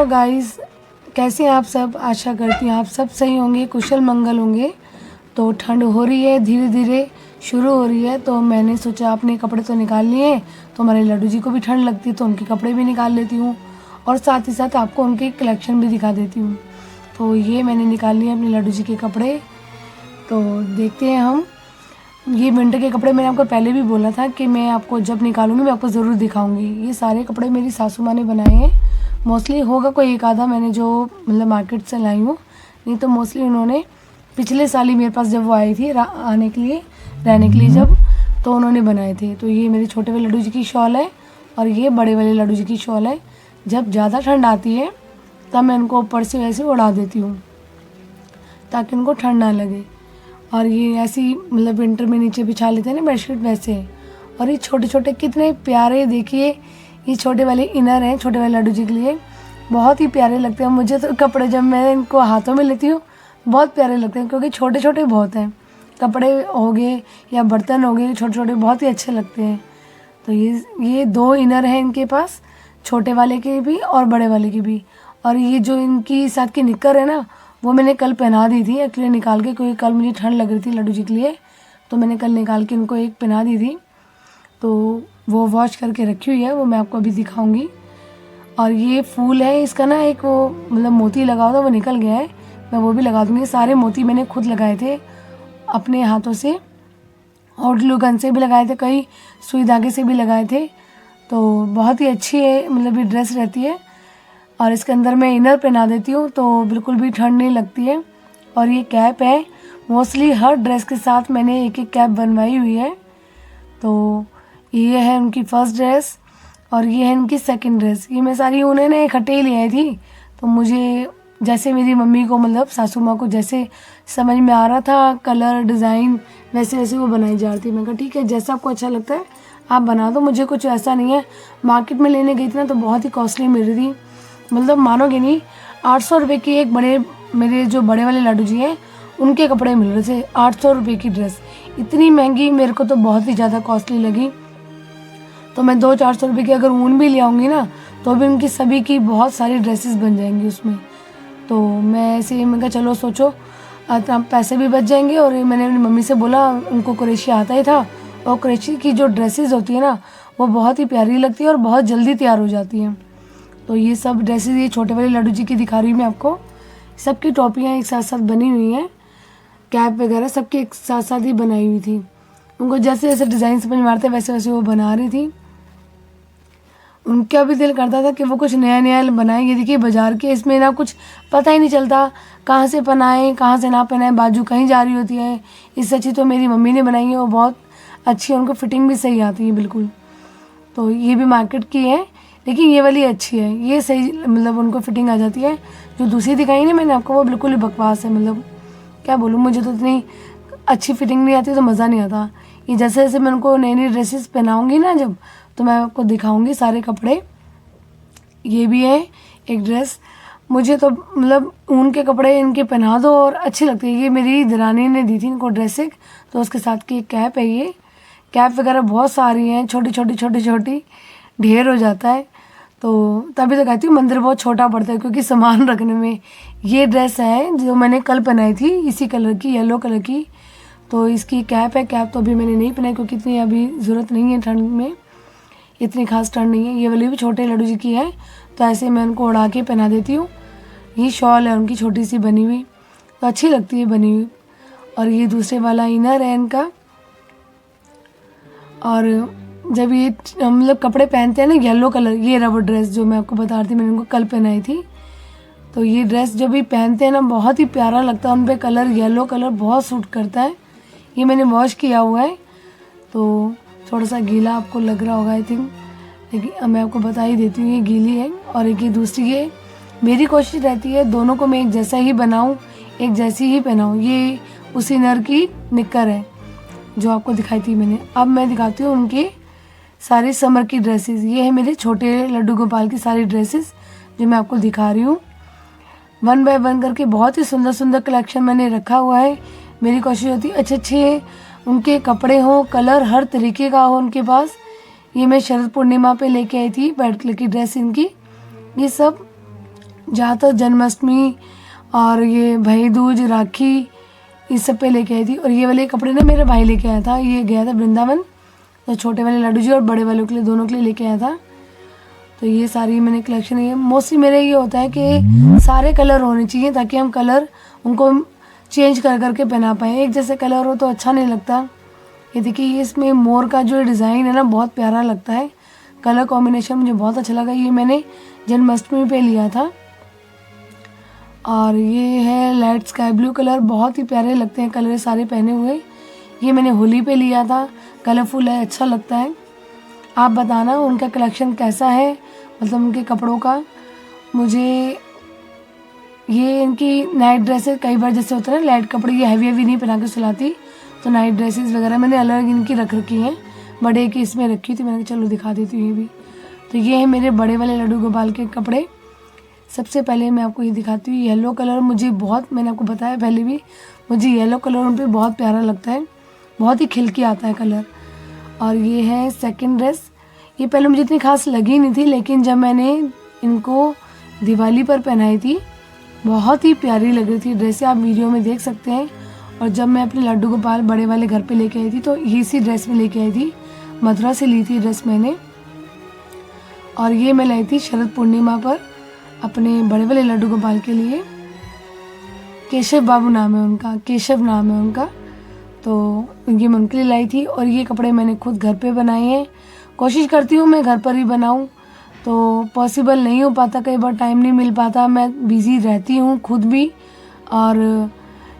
Guys, कैसे हैं आप सब। आशा करती हूँ आप सब सही होंगे, कुशल मंगल होंगे। तो ठंड हो रही है, धीरे धीरे शुरू हो रही है, तो मैंने सोचा अपने कपड़े तो निकाल लिए हैं, तो हमारे लड्डू जी को भी ठंड लगती है तो उनके कपड़े भी निकाल लेती हूँ और साथ ही साथ आपको उनकी कलेक्शन भी दिखा देती हूँ। तो ये मैंने निकाल लिए अपने लड्डू जी के कपड़े। तो देखते हैं हम। ये विंटर के कपड़े मैंने आपको पहले भी बोला था कि मैं आपको जब निकालूंगी मैं आपको ज़रूर दिखाऊंगी। ये सारे कपड़े मेरी सासू माँ ने बनाए हैं। मोस्टली होगा कोई एक आधा मैंने जो मतलब मार्केट से लाई हूँ, नहीं तो मोस्टली उन्होंने पिछले साल ही मेरे पास जब वो आई थी आने के लिए, रहने के लिए जब, तो उन्होंने बनाए थे। तो ये मेरे छोटे वाले लड्डू जी की शॉल है और ये बड़े वाले लड्डू जी की शॉल है। जब ज़्यादा ठंड आती है तब मैं उनको ऊपर से वैसे उड़ा देती हूँ ताकि उनको ठंड ना लगे। और ये ऐसी मतलब विंटर में नीचे बिछा लेते हैं ना बेडशीट, वैसे है। और ये छोटे छोटे कितने प्यारे, देखिए ये छोटे वाले इनर हैं छोटे वाले लड्डू जी के लिए, बहुत ही प्यारे लगते हैं मुझे तो कपड़े। जब मैं इनको हाथों में लेती हूँ बहुत प्यारे लगते हैं क्योंकि छोटे छोटे बहुत हैं। कपड़े हो गए या बर्तन हो गए छोटे छोटे, बहुत ही अच्छे लगते हैं। तो ये दो इनर हैं इनके पास, छोटे वाले के भी और बड़े वाले के भी। और ये जो इनकी साथ की निक्कर है ना, वो मैंने कल पहना दी थी एक्चुअली निकाल के, क्योंकि कल मुझे ठंड लग रही थी लड्डू जी के लिए, तो मैंने कल निकाल के इनको एक पहना दी थी। तो वो वॉश करके रखी हुई है, वो मैं आपको अभी दिखाऊंगी। और ये फूल है इसका ना, एक वो मतलब मोती लगा हुआ था वो निकल गया है, मैं वो भी लगा दूँगी। सारे मोती मैंने खुद लगाए थे अपने हाथों से, और ग्लू गन से भी लगाए थे, कई सुई धागे से भी लगाए थे। तो बहुत ही अच्छी है मतलब ये ड्रेस रहती है। और इसके अंदर मैं इनर पहना देती हूँ तो बिल्कुल भी ठंड नहीं लगती है। और ये कैप है, मोस्टली हर ड्रेस के साथ मैंने एक एक कैप बनवाई हुई है। तो ये है उनकी फर्स्ट ड्रेस और ये है इनकी सेकंड ड्रेस। ये मैं सारी उन्होंने इकट्ठे ही ले आई थी, तो मुझे जैसे मेरी मम्मी को मतलब सासू माँ को जैसे समझ में आ रहा था कलर डिज़ाइन, वैसे वैसे वो बनाई जा रही थी। मैं कहा ठीक है, जैसा आपको अच्छा लगता है आप बना दो, मुझे कुछ ऐसा नहीं है। मार्केट में लेने गई थी ना तो बहुत ही कॉस्टली मिल रही थी, मतलब मानोगे नहीं, 800 रुपये की एक बड़े मेरे जो बड़े वाले लड्डू जी हैं उनके कपड़े मिल रहे थे। 800 रुपये की ड्रेस, इतनी महंगी मेरे को तो बहुत ही ज़्यादा कॉस्टली लगी। तो मैं 200-400 रुपये की अगर ऊन भी ले आऊँगी ना तो भी उनकी सभी की बहुत सारी ड्रेसेस बन जाएंगी उसमें। तो मैं ऐसे मैं कहा चलो सोचो पैसे भी बच जाएंगे। और मैंने अपनी मम्मी से बोला, उनको क्रोशिया आता ही था, और क्रोशिया की जो ड्रेसेस होती है ना वो बहुत ही प्यारी लगती है और बहुत जल्दी तैयार हो जाती हैं। तो ये सब ड्रेसेस ये छोटे वाले लड्डू जी की दिखा रही हूँ मैं आपको। सबकी टोपियाँ एक साथ साथ बनी हुई हैं, कैप वगैरह सबकी एक साथ साथ ही बनाई हुई थी। उनको जैसे जैसे डिज़ाइन समझ मारते वैसे वैसे वो बना रही थी। उनका भी दिल करता था कि वो कुछ नया नया बनाए। ये देखिए बाज़ार के, इसमें ना कुछ पता ही नहीं चलता कहाँ से पहनाएं कहाँ से ना पहनाएं, बाजू कहीं जा रही होती है। इससे अच्छी तो मेरी मम्मी ने बनाई है, वो बहुत अच्छी है, उनको फिटिंग भी सही आती है बिल्कुल। तो ये भी मार्केट की है लेकिन ये वाली अच्छी है, ये सही मतलब उनको फिटिंग आ जाती है। जो दूसरी दिखाई ना मैंने आपको वो बिल्कुल ही बकवास है, मतलब क्या बोलूँ, मुझे तो इतनी अच्छी फिटिंग नहीं आती तो मज़ा नहीं आता। ये जैसे जैसे मैं उनको नई नई ड्रेसेस पहनाऊँगी ना जब, तो मैं आपको दिखाऊंगी सारे कपड़े। ये भी है एक ड्रेस, मुझे तो मतलब ऊन के कपड़े इनके पहना दो और अच्छी लगती है। ये मेरी दरानी ने दी थी इनको ड्रेस एक, तो उसके साथ की एक कैप है। ये कैप वगैरह बहुत सारी हैं, छोटी छोटी छोटी छोटी, ढेर हो जाता है। तो तभी तो कहती हूँ मंदिर बहुत छोटा पड़ता है क्योंकि सामान रखने में। ये ड्रेस है जो मैंने कल पहनाई थी इसी कलर की, येलो कलर की। तो इसकी कैप है, कैप तो अभी मैंने नहीं पहनाई क्योंकि इतनी अभी ज़रूरत नहीं है, ठंड में इतनी खास ठंड नहीं है। ये वाली भी छोटे लड्डू जी की है, तो ऐसे मैं उनको उड़ा के पहना देती हूँ। ये शॉल है उनकी छोटी सी बनी हुई, तो अच्छी लगती है बनी हुई। और ये दूसरे वाला इनर है इनका। और जब ये हम लोग कपड़े पहनते हैं ना येलो कलर, ये रबर ड्रेस जो मैं आपको बता रही थी मैंने उनको कल पहनाई थी, तो ये ड्रेस जब भी पहनते हैं ना बहुत ही प्यारा लगता है, उन पर कलर येलो कलर बहुत सूट करता है। ये मैंने वॉश किया हुआ है तो थोड़ा सा गीला आपको लग रहा होगा आई थिंक, लेकिन मैं आपको बता ही देती हूँ ये गीली है। और एक ये दूसरी है, मेरी कोशिश रहती है दोनों को मैं एक जैसा ही बनाऊँ, एक जैसी ही पहनाऊँ। ये उसी नर की निक्कर है जो आपको दिखाई थी मैंने। अब मैं दिखाती हूँ उनके सारी समर की ड्रेसेस। ये है मेरे छोटे लड्डू गोपाल की सारी ड्रेसेस जो मैं आपको दिखा रही हूँ। 1 बाय 1 करके बहुत ही सुंदर सुंदर कलेक्शन मैंने रखा हुआ है। मेरी कोशिश होती है अच्छे अच्छे उनके कपड़े हों, कलर हर तरीके का हो उनके पास। ये मैं शरद पूर्णिमा पे लेके आई थी वाइट कलर की ड्रेस इनकी। ये सब ज़्यादातर जन्माष्टमी और ये भाई दूज, राखी, इस सब पे लेके आई थी। और ये वाले कपड़े ना मेरा भाई लेके आया था, ये गया था वृंदावन, तो छोटे वाले लड्डू जी और बड़े वालों के लिए, दोनों के लिए लेके आया था। तो ये सारी मैंने कलेक्शन, ये मोस्टली मेरे ये होता है कि सारे कलर होने चाहिए ताकि हम कलर उनको चेंज कर करके पहना पाएँ। एक जैसे कलर हो तो अच्छा नहीं लगता। ये देखिए, इसमें मोर का जो डिज़ाइन है ना बहुत प्यारा लगता है, कलर कॉम्बिनेशन मुझे बहुत अच्छा लगा। ये मैंने जन्माष्टमी पे लिया था। और ये है लाइट स्काई ब्लू कलर, बहुत ही प्यारे लगते हैं कलर सारे पहने हुए। ये मैंने होली पे लिया था, कलरफुल है, अच्छा लगता है। आप बताना उनका कलेक्शन कैसा है, मतलब उनके कपड़ों का। मुझे ये इनकी नाइट ड्रेसेस, कई बार जैसे होता है ना लाइट कपड़े, ये हैवी हैवी नहीं पहना के सुलाती, तो नाइट ड्रेसेस वगैरह मैंने अलग इनकी रख रखी हैं। बड़े की इसमें रखी थी, मैंने कहा चलो दिखा देती हूँ ये भी। तो ये है मेरे बड़े वाले लड्डू गोपाल के कपड़े। सबसे पहले मैं आपको ये दिखाती हूँ, येलो कलर मुझे बहुत, मैंने आपको बताया पहले भी, मुझे येलो कलर उन पर बहुत प्यारा लगता है, बहुत ही खिल के आता है कलर। और ये है सेकंड ड्रेस। ये पहले मुझे इतनी खास लगी नहीं थी, लेकिन जब मैंने इनको दिवाली पर पहनाई थी बहुत ही प्यारी लग रही थी ड्रेस, आप वीडियो में देख सकते हैं। और जब मैं अपने लड्डू गोपाल बड़े वाले घर पे लेके आई थी तो इसी ड्रेस में लेके आई थी, मथुरा से ली थी ड्रेस मैंने। और ये मैं लाई थी शरद पूर्णिमा पर अपने बड़े वाले लड्डू गोपाल के लिए। केशव बाबू नाम है उनका, केशव नाम है उनका, तो ये मैं उनके लिए लाई थी। और ये कपड़े मैंने खुद घर पे बनाए हैं। कोशिश करती हूँ मैं घर पर ही बनाऊँ, तो पॉसिबल नहीं हो पाता, कई बार टाइम नहीं मिल पाता, मैं बिज़ी रहती हूँ खुद भी। और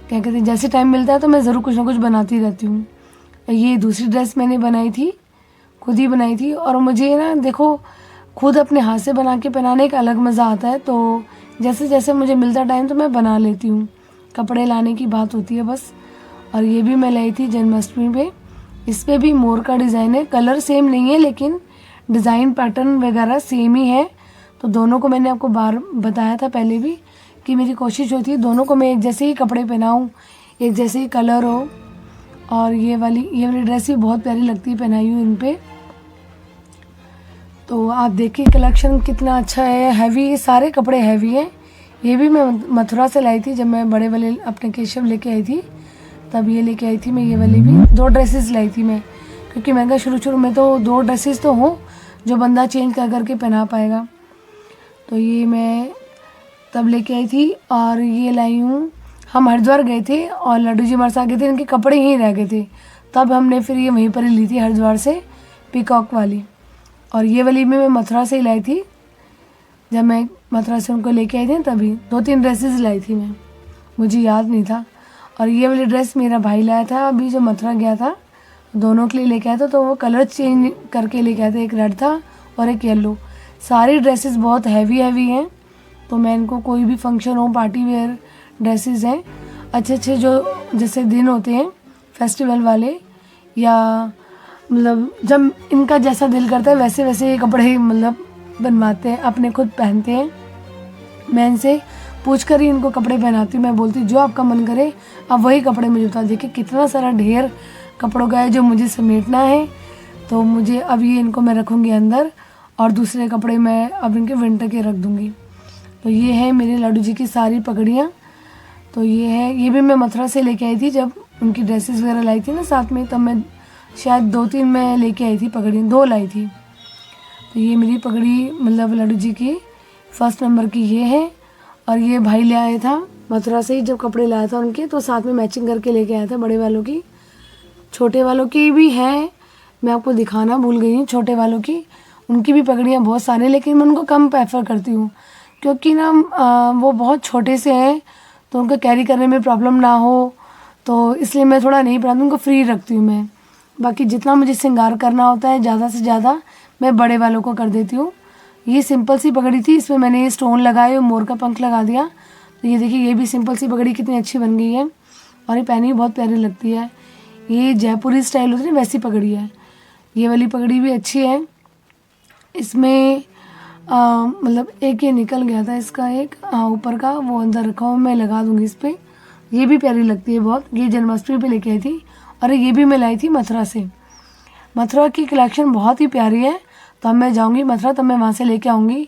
क्या कहते हैं, जैसे टाइम मिलता है तो मैं ज़रूर कुछ ना कुछ बनाती रहती हूँ। ये दूसरी ड्रेस मैंने बनाई थी, खुद ही बनाई थी। और मुझे ना देखो, खुद अपने हाथ से बना के पहनाने का अलग मज़ा आता है, तो जैसे जैसे मुझे मिलता टाइम तो मैं बना लेती हूँ, कपड़े लाने की बात होती है बस। और ये भी मैं लाई थी जन्माष्टमी पे। इस पर भी मोर का डिज़ाइन है, कलर सेम नहीं है लेकिन डिज़ाइन पैटर्न वगैरह सेम ही है। तो दोनों को मैंने आपको बार बताया था पहले भी कि मेरी कोशिश होती है दोनों को मैं एक जैसे ही कपड़े पहनाऊँ, एक जैसे ही कलर हो। और ये वाली ड्रेस भी बहुत प्यारी लगती है पहनाई हुई इन पर। तो आप देखिए कलेक्शन कितना अच्छा है, हैवी, सारे कपड़े हैवी हैं। ये भी मैं मथुरा से लाई थी, जब मैं बड़े वाले अपने केशव लेके आई थी तब ये लेके आई थी मैं। ये वाली भी 2 ड्रेसेस लाई थी मैं, क्योंकि मैं शुरू में तो 2 ड्रेसेस तो हों जो बंदा चेंज कर करके पहना पाएगा। तो ये मैं तब लेके आई थी। और ये लाई हूँ, हम हरिद्वार गए थे और लड्डू जी हमारे साथ गए थे, इनके कपड़े यहीं रह गए थे, तब हमने फिर ये वहीं पर ही ली थी हरिद्वार से, पीकॉक वाली। और ये वाली में मैं मथुरा से ही लाई थी, जब मैं मथुरा से उनको लेके आई थी तभी 2-3 ड्रेसेस लाई थी मैं, मुझे याद नहीं था। और ये वाली ड्रेस मेरा भाई लाया था अभी जो मथुरा गया था, दोनों के लिए लेके आया था, तो वो कलर चेंज करके लेके आया था, एक रेड था और एक येलो। सारी ड्रेसेस बहुत हैवी हैं, तो मैं इनको कोई भी फंक्शन हो, पार्टी वेयर ड्रेसेस हैं, अच्छे जो जैसे दिन होते हैं फेस्टिवल वाले, या मतलब जब इनका जैसा दिल करता है वैसे वैसे ये कपड़े मतलब बनवाते हैं, अपने खुद पहनते हैं। मैं इनसे पूछ कर ही इनको कपड़े पहनाती हूँ, मैं बोलती हूँ जो आपका मन करे आप वही कपड़े मुझे बता। देखिए कितना सारा ढेर कपड़ों का है जो मुझे समेटना है, तो मुझे अब ये इनको मैं रखूँगी अंदर, और दूसरे कपड़े मैं अब इनके विंटर के रख दूँगी। तो ये है मेरे लड्डू जी की सारी पगड़ियाँ। तो ये है, ये भी मैं मथुरा से लेके आई थी, जब उनकी ड्रेसेस वगैरह लाई थी ना साथ में, तब मैं शायद 2-3 मैं लेके आई थी पगड़ी, 2 लाई थी। तो ये मेरी पगड़ी मतलब लड्डू जी की 1st नंबर की ये है। और ये भाई ले आया था मथुरा से ही, जब कपड़े लाया था उनके तो साथ में मैचिंग करके लेके आया था बड़े वालों की। छोटे वालों की भी है, मैं आपको दिखाना भूल गई हूँ, छोटे वालों की उनकी भी पगड़ियाँ बहुत सारे, लेकिन मैं उनको कम प्रेफर करती हूँ क्योंकि ना वो बहुत छोटे से हैं, तो उनको कैरी करने में प्रॉब्लम ना हो, तो इसलिए मैं थोड़ा नहीं पहनती, उनको फ्री रखती हूँ मैं। बाकी जितना मुझे श्रृंगार करना होता है ज़्यादा से ज़्यादा मैं बड़े वालों को कर देती हूँ। ये सिंपल सी पगड़ी थी, इसमें मैंने ये स्टोन लगाए और मोर का पंख लगा दिया। तो ये देखिए ये भी सिंपल सी पगड़ी कितनी अच्छी बन गई है, और ये पहनी बहुत प्यारी लगती है। ये जयपुरी स्टाइल होती है वैसी पगड़ी है। ये वाली पगड़ी भी अच्छी है। इसमें मतलब एक ये निकल गया था इसका, एक ऊपर का वो अंदर रखा हुआ, मैं लगा दूंगी इस पर। ये भी प्यारी लगती है बहुत, ये जन्माष्टमी पे लेके आई थी। और ये भी मैं लाई थी मथुरा से। मथुरा की कलेक्शन बहुत ही प्यारी है, तो अब मैं जाऊंगी मथुरा तब मैं वहाँ से लेके आऊँगी।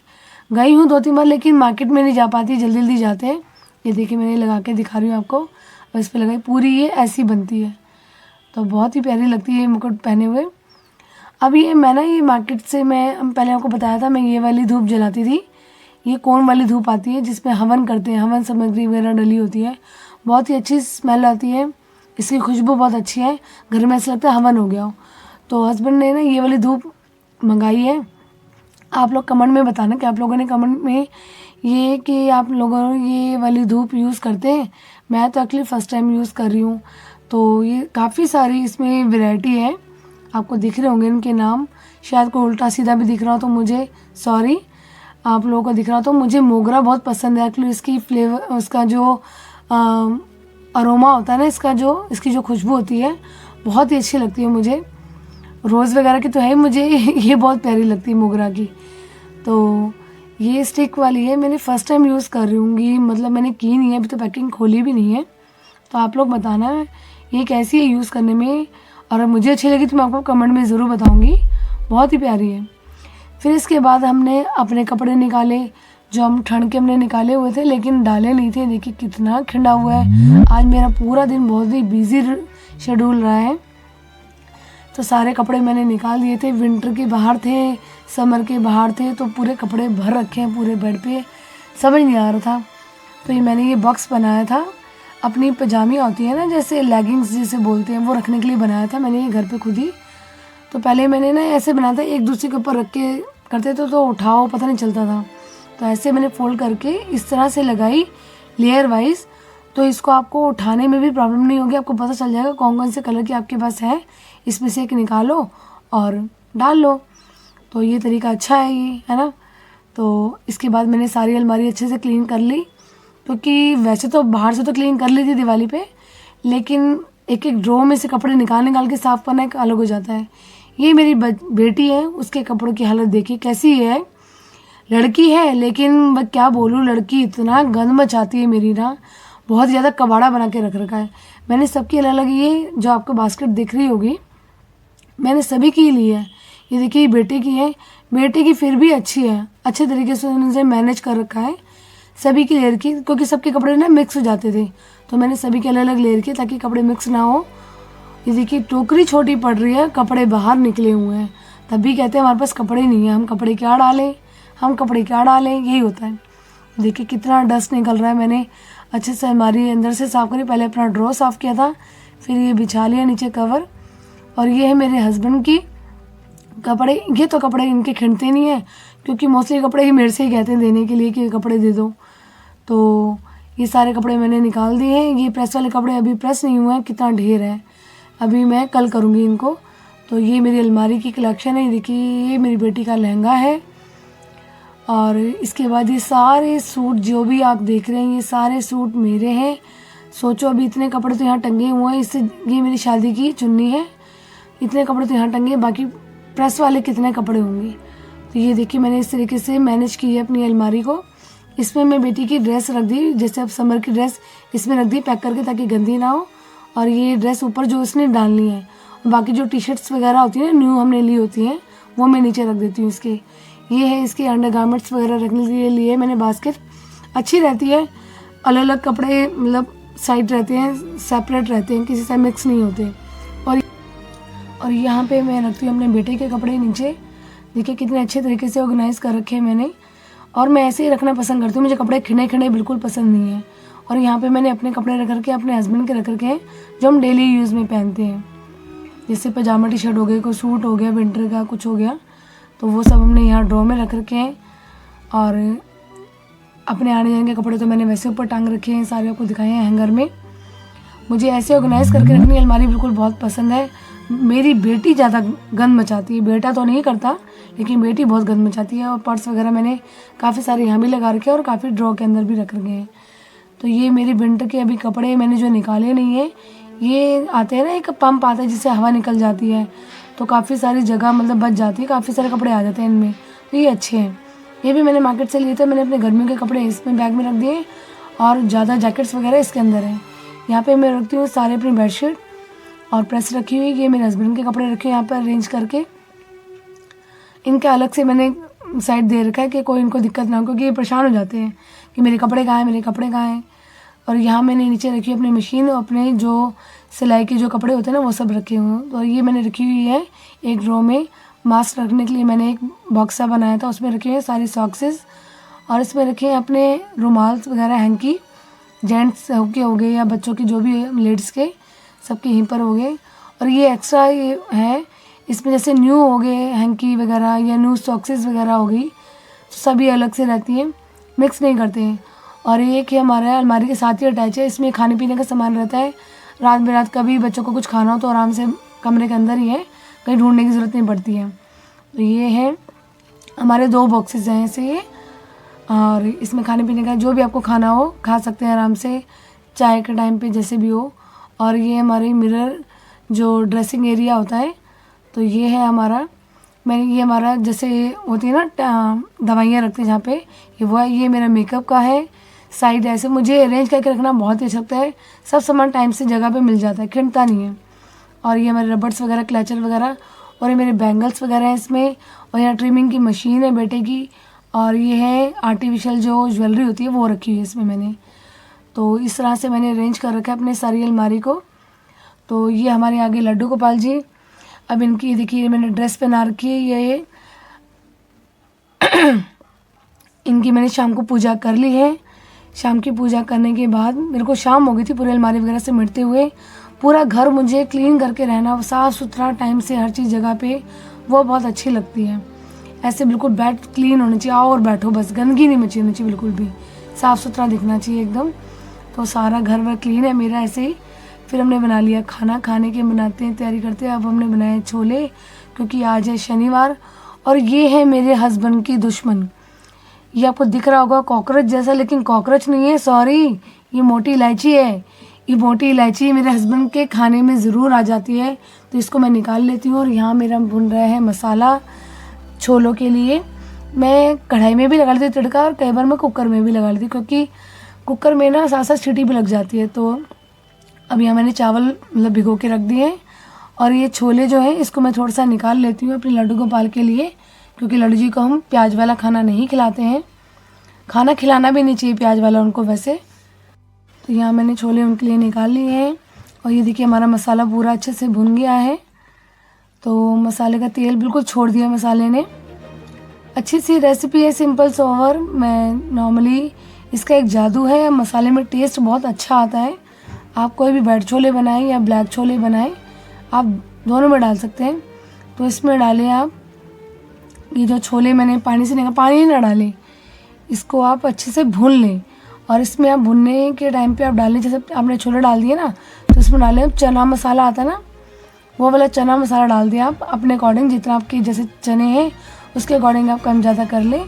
गई हूँ 2-3 बार, लेकिन मार्केट में नहीं जा पाती, जल्दी जल्दी जाते हैं। ये देखिए मैंने लगा के दिखा रही हूँ आपको, और इस पर लगाई पूरी ये ऐसी बनती है, तो बहुत ही प्यारी लगती है ये मुकुट पहने हुए। अब ये मैं ना ये मार्केट से मैं पहले आपको बताया था, मैं ये वाली धूप जलाती थी। ये कोन वाली धूप आती है जिसमें हवन करते हैं, हवन सामग्री वगैरह डली होती है, बहुत ही अच्छी स्मेल आती है, इसकी खुशबू बहुत अच्छी है, घर में ऐसा लगता है हवन हो गया हो। तो हस्बैंड ने ना ये वाली धूप मंगाई है। आप लोग कमेंट में बताना कि आप लोगों ने कमेंट में ये कि आप लोगों ये वाली धूप यूज़ करते हैं। मैं तो एक्चुअली फ़र्स्ट टाइम यूज़ कर रही हूँ। तो ये काफ़ी सारी इसमें वैरायटी है, आपको दिख रहे होंगे इनके नाम, शायद कोई उल्टा सीधा भी दिख रहा हो तो मुझे सॉरी, आप लोगों को दिख रहा हो तो। मुझे मोगरा बहुत पसंद है एक्चुअली, इसकी फ्लेवर, उसका जो अरोमा होता है ना, इसकी जो खुशबू होती है बहुत ही अच्छी लगती है मुझे। रोज़ वगैरह की तो है, मुझे ये बहुत प्यारी लगती है मोगरा की। तो ये स्टिक वाली है, मैंने फ़र्स्ट टाइम यूज़ कर रही हूँगी, मतलब मैंने की नहीं है अभी, तो पैकिंग खोली भी नहीं है। तो आप लोग बताना ये कैसी है यूज़ करने में, और मुझे अच्छी लगी तो मैं आपको कमेंट में ज़रूर बताऊँगी, बहुत ही प्यारी है। फिर इसके बाद हमने अपने कपड़े निकाले, जो हम ठंड के हमने निकाले हुए थे लेकिन डाले नहीं थे। देखिए कितना ठंडा हुआ है, आज मेरा पूरा दिन बहुत ही बिजी शेड्यूल रहा है। तो सारे कपड़े मैंने निकाल दिए थे, विंटर के बाहर थे, समर के बाहर थे, तो पूरे कपड़े भर रखे हैं पूरे बेड पे, समझ नहीं आ रहा था। तो ये मैंने ये बॉक्स बनाया था, अपनी पजामियाँ होती है ना जैसे लेगिंग्स जिसे बोलते हैं, वो रखने के लिए बनाया था मैंने ये घर पे खुद ही। तो पहले मैंने ना ऐसे बनाया था, एक दूसरे के ऊपर रख के करते थे तो उठाओ पता नहीं चलता था। तो ऐसे मैंने फोल्ड करके इस तरह से लगाई लेयर वाइज, तो इसको आपको उठाने में भी प्रॉब्लम नहीं होगी, आपको पता चल जाएगा कौन कौन से कलर की आपके पास है, इसमें से एक निकालो और डाल लो। तो ये तरीका अच्छा है ये, है ना। तो इसके बाद मैंने सारी अलमारी अच्छे से क्लीन कर ली, क्योंकि वैसे तो बाहर से तो क्लीन कर ली थी दिवाली पे, लेकिन एक एक ड्रॉ में से कपड़े निकाल के साफ़ करना एक अलग हो जाता है। ये मेरी बेटी है, उसके कपड़ों की हालत देखिए कैसी है, लड़की है लेकिन मैं क्या बोलूँ, लड़की इतना गंद मचाती है मेरी ना, बहुत ज़्यादा कबाड़ा बना के रख रखा है। मैंने सबकी अलग अलग, ये जो आपको बास्केट दिख रही होगी मैंने सभी की ली है। ये देखिए बेटे की है, बेटे की फिर भी अच्छी है, अच्छे तरीके से उनसे मैनेज कर रखा है सभी की लेयर की, क्योंकि सबके कपड़े ना मिक्स हो जाते थे, तो मैंने सभी के अलग अलग लेयर किए ताकि कपड़े मिक्स ना हो। ये देखिए टोकरी छोटी पड़ रही है, कपड़े बाहर निकले हुए हैं, तब भी कहते हैं हमारे पास कपड़े नहीं है, हम कपड़े क्या डालें, यही होता है। देखिए कितना डस्ट निकल रहा है। मैंने अच्छे से हमारी अंदर से साफ़ करी, पहले अपना ड्रॉ साफ़ किया था, फिर ये बिछा लिया नीचे कवर। और ये है मेरे हस्बैंड की कपड़े, ये तो कपड़े इनके खिंडते नहीं है, क्योंकि मोस्टली कपड़े ही मेरे से ही कहते हैं देने के लिए कि कपड़े दे दो। तो ये सारे कपड़े मैंने निकाल दिए हैं। ये प्रेस वाले कपड़े अभी प्रेस नहीं हुए हैं, कितना ढेर है, अभी मैं कल करूँगी इनको। तो ये मेरी अलमारी की कलेक्शन है। देखिए ये मेरी बेटी का लहंगा है, और इसके बाद ये सारे सूट जो भी आप देख रहे हैं ये सारे सूट मेरे हैं। सोचो अभी इतने कपड़े तो यहाँ टंगे हुए हैं, इससे ये मेरी शादी की चुन्नी है, इतने कपड़े तो यहाँ टंगे, बाकी प्रेस वाले कितने कपड़े होंगे। तो ये देखिए मैंने इस तरीके से मैनेज की है अपनी अलमारी को। इसमें मैं बेटी की ड्रेस रख दी, जैसे अब समर की ड्रेस इसमें रख दी पैक करके ताकि गंदी ना हो, और ये ड्रेस ऊपर जो इसने डालनी है, और बाकी जो टी शर्ट्स वगैरह होती हैं न्यू हमने ली होती हैं वो मैं नीचे रख देती हूँ इसके। ये है इसके अंडर गारमेंट्स वगैरह रखने के लिए मैंने बास्केट, अच्छी रहती है, अलग अलग कपड़े मतलब साइड रहते हैं, सेपरेट रहते हैं, किसी से मिक्स नहीं होते। और यहाँ पे मैं रखती हूँ अपने बेटे के कपड़े नीचे। देखिए कितने अच्छे तरीके से ऑर्गेनाइज़ कर रखे हैं मैंने, और मैं ऐसे ही रखना पसंद करती हूँ, मुझे कपड़े खिने खिने बिल्कुल पसंद नहीं है। और यहाँ पे मैंने अपने कपड़े रख रखे, अपने हस्बैंड के रख रखे हैं जो हम डेली यूज़ में पहनते हैं, जैसे पजामा टी शर्ट हो गए, कोई सूट हो गया विंटर का कुछ हो गया, तो वो सब हमने यहाँ ड्रॉ में रख रखे हैं। और अपने आने जाने के कपड़े तो मैंने वैसे ऊपर टांग रखे हैं, सारे आपको दिखाए हैं हैंगर में। मुझे ऐसे ऑर्गेनाइज़ करके रखनी अलमारी बिल्कुल बहुत पसंद है। मेरी बेटी ज़्यादा गंद मचाती है, बेटा तो नहीं करता लेकिन बेटी बहुत गंद मचाती है। और पर्स वगैरह मैंने काफ़ी सारे यहाँ भी लगा रखे हैं और काफ़ी ड्रॉ के अंदर भी रख रखे हैं। तो ये मेरे विंटर के अभी कपड़े मैंने जो निकाले नहीं है, ये आते हैं ना एक पंप आता है जिससे हवा निकल जाती है, तो काफ़ी सारी जगह मतलब बच जाती है, काफ़ी सारे कपड़े आ जाते हैं इनमें, तो ये अच्छे हैं। ये भी मैंने मार्केट से लिए थे, मैंने अपने गर्मियों के कपड़े इसमें बैग में रख दिए, और ज़्यादा जैकेट्स वगैरह इसके अंदर हैं। यहाँ पे मैं रखती हूँ सारे अपनी बेडशीट और प्रेस रखी हुई। ये मेरे हस्बैंड के कपड़े रखे यहाँ पर अरेंज करके, इनके अलग से मैंने साइड दे रखा है कि कोई इनको दिक्कत ना हो, क्योंकि ये परेशान हो जाते हैं कि मेरे कपड़े कहाँ हैं, मेरे कपड़े कहाँ हैं। और यहाँ मैंने नीचे रखी अपनी मशीन और अपने जो सिलाई के जो कपड़े होते हैं ना वो सब रखे हुए हैं। तो ये मैंने रखी हुई है एक ड्रॉ में। मास्क रखने के लिए मैंने एक बॉक्सा बनाया था, उसमें रखे हैं सारी सॉक्सेस, और इसमें रखे हैं अपने रुमाल्स वगैरह, हैंकी, जेंट्स के हो गए या बच्चों की जो भी लेडीज़ के, सबके यहीं पर हो गए। और ये एक्स्ट्रा ये है, इसमें जैसे न्यू हो गए हैंकी वगैरह या न्यू सॉक्सेस वगैरह हो गई, तो सभी अलग से रहती हैं, मिक्स नहीं करते हैं। और एक ही हमारा अलमारी के साथ ही अटैच है, इसमें खाने पीने का सामान रहता है। रात बेरात कभी बच्चों को कुछ खाना हो तो आराम से कमरे के अंदर ही है, कहीं ढूंढने की ज़रूरत नहीं पड़ती है। तो ये है हमारे 2 बॉक्सेस हैं ऐसे ये, और इसमें खाने पीने का जो भी आपको खाना हो खा सकते हैं आराम से, चाय के टाइम पे जैसे भी हो। और ये हमारे मिरर जो ड्रेसिंग एरिया होता है, तो ये है हमारा, मैंने ये हमारा जैसे होती है ना दवाइयाँ रखते हैं जहाँ पे, ये वो है। ये मेरा मेकअप का है साइड, ऐसे मुझे अरेंज करके रखना बहुत ही अच्छा लगता है। सब सामान टाइम से जगह पे मिल जाता है, खिंडता नहीं है। और ये हमारे रबर्स वगैरह, क्लचर वगैरह, और ये मेरे बैंगल्स वगैरह हैं इसमें। और यहाँ ट्रिमिंग की मशीन है बेटे की, और ये है आर्टिफिशियल जो ज्वेलरी होती है वो रखी हुई है इसमें मैंने। तो इस तरह से मैंने अरेंज कर रखा है अपने सारी अलमारी को। तो ये हमारे आगे लड्डू गोपाल जी, अब इनकी देखिए मैंने ड्रेस पहना रखी है, ये इनकी मैंने शाम को पूजा कर ली है। शाम की पूजा करने के बाद मेरे को शाम हो गई थी पूरे अलमारी वगैरह से मिटते हुए। पूरा घर मुझे क्लीन करके रहना, साफ़ सुथरा टाइम से हर चीज़ जगह पे, वो बहुत अच्छी लगती है। ऐसे बिल्कुल बेड क्लीन होना चाहिए, आओ और बैठो, बस गंदगी नहीं मची होनी चाहिए, बिल्कुल भी साफ़ सुथरा दिखना चाहिए एकदम। तो सारा घर वर क्लीन है मेरा ऐसे ही। फिर हमने बना लिया खाना, खाने के बनाते हैं, तैयारी करते हैं। अब हमने बनाए छोले, क्योंकि आज है शनिवार। और ये है मेरे हस्बैंड की दुश्मन, ये आपको दिख रहा होगा कॉकरोच जैसा, लेकिन कॉकरोच नहीं है, सॉरी, ये मोटी इलायची है। ये मोटी इलायची मेरे हस्बैंड के खाने में ज़रूर आ जाती है, तो इसको मैं निकाल लेती हूँ। और यहाँ मेरा भुन रहा है मसाला छोलों के लिए। मैं कढ़ाई में भी लगा लेती हूँ तड़का, और कई बार मैं कुकर में भी लगा लेती हूँ, क्योंकि कुकर में ना साथ साथ सीटी भी लग जाती है। तो अब यहाँ मैंने चावल मतलब भिगो के रख दिए हैं। और ये छोले जो है इसको मैं थोड़ा सा निकाल लेती हूँ अपने लड्डू गोपाल के लिए, क्योंकि लड्डू जी को हम प्याज वाला खाना नहीं खिलाते हैं, खाना खिलाना भी नहीं चाहिए प्याज वाला उनको वैसे। तो यहाँ मैंने छोले उनके लिए निकाल लिए हैं। और ये देखिए हमारा मसाला पूरा अच्छे से भुन गया है, तो मसाले का तेल बिल्कुल छोड़ दिया मसाले ने। अच्छी सी रेसिपी है, सिंपल सोवर। मैं नॉर्मली, इसका एक जादू है, मसाले में टेस्ट बहुत अच्छा आता है। आप कोई भी वाइट छोले बनाएं या ब्लैक छोले बनाएं, आप दोनों में डाल सकते हैं। तो इसमें डालें आप ये जो छोले मैंने पानी से निकाल, पानी ना डालें, इसको आप अच्छे से भून लें। और इसमें आप भुनने के टाइम पे आप डालें, जैसे आपने छोले डाल दिए ना, तो इसमें डालें चना मसाला आता है ना, वो वाला चना मसाला डाल दिया आप अपने अकॉर्डिंग, जितना आपके जैसे चने हैं उसके अकॉर्डिंग आप कम ज़्यादा कर लें।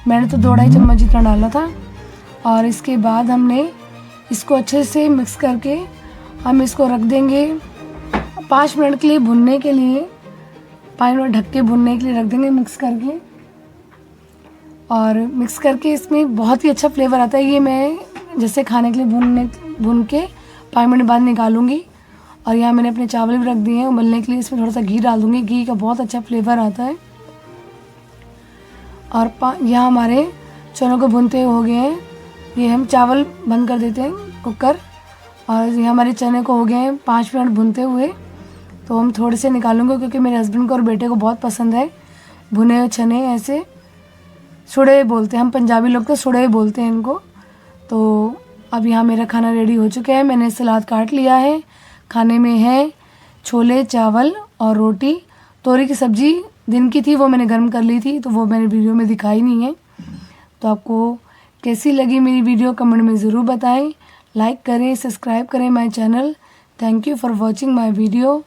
मैंने तो 2-2.5 चम्मच जितना डाला था। और इसके बाद हमने इसको अच्छे से मिक्स करके हम इसको रख देंगे 5 मिनट के लिए भुनने के लिए, 5 मिनट ढक के भुनने के लिए रख देंगे मिक्स करके। और मिक्स करके इसमें बहुत ही अच्छा फ्लेवर आता है। ये मैं जैसे खाने के लिए भून के 5 मिनट बाद निकालूंगी। और यहाँ मैंने अपने चावल भी रख दिए हैं उबलने के लिए, इसमें थोड़ा सा घी डाल दूँगी, घी का बहुत अच्छा फ्लेवर आता है। और यहाँ हमारे चनों को भुनते हो गए हैं, ये हम चावल बंद कर देते हैं कुकर। और यहाँ हमारे चने को हो गए हैं 5 मिनट भुनते हुए, तो हम थोड़े से निकालूंगे क्योंकि मेरे हस्बैंड को और बेटे को बहुत पसंद है भुने हुए चने। ऐसे सुड़े बोलते हैं हम पंजाबी लोग, तो सुड़े बोलते हैं इनको। तो अब यहाँ मेरा खाना रेडी हो चुका है, मैंने सलाद काट लिया है। खाने में है छोले, चावल और रोटी। तोरी की सब्ज़ी दिन की थी, वो मैंने गर्म कर ली थी, तो वो मैंने वीडियो में दिखाई नहीं है। तो आपको कैसी लगी मेरी वीडियो कमेंट में ज़रूर बताएं। लाइक करें, सब्सक्राइब करें my channel. Thank you for watching my video.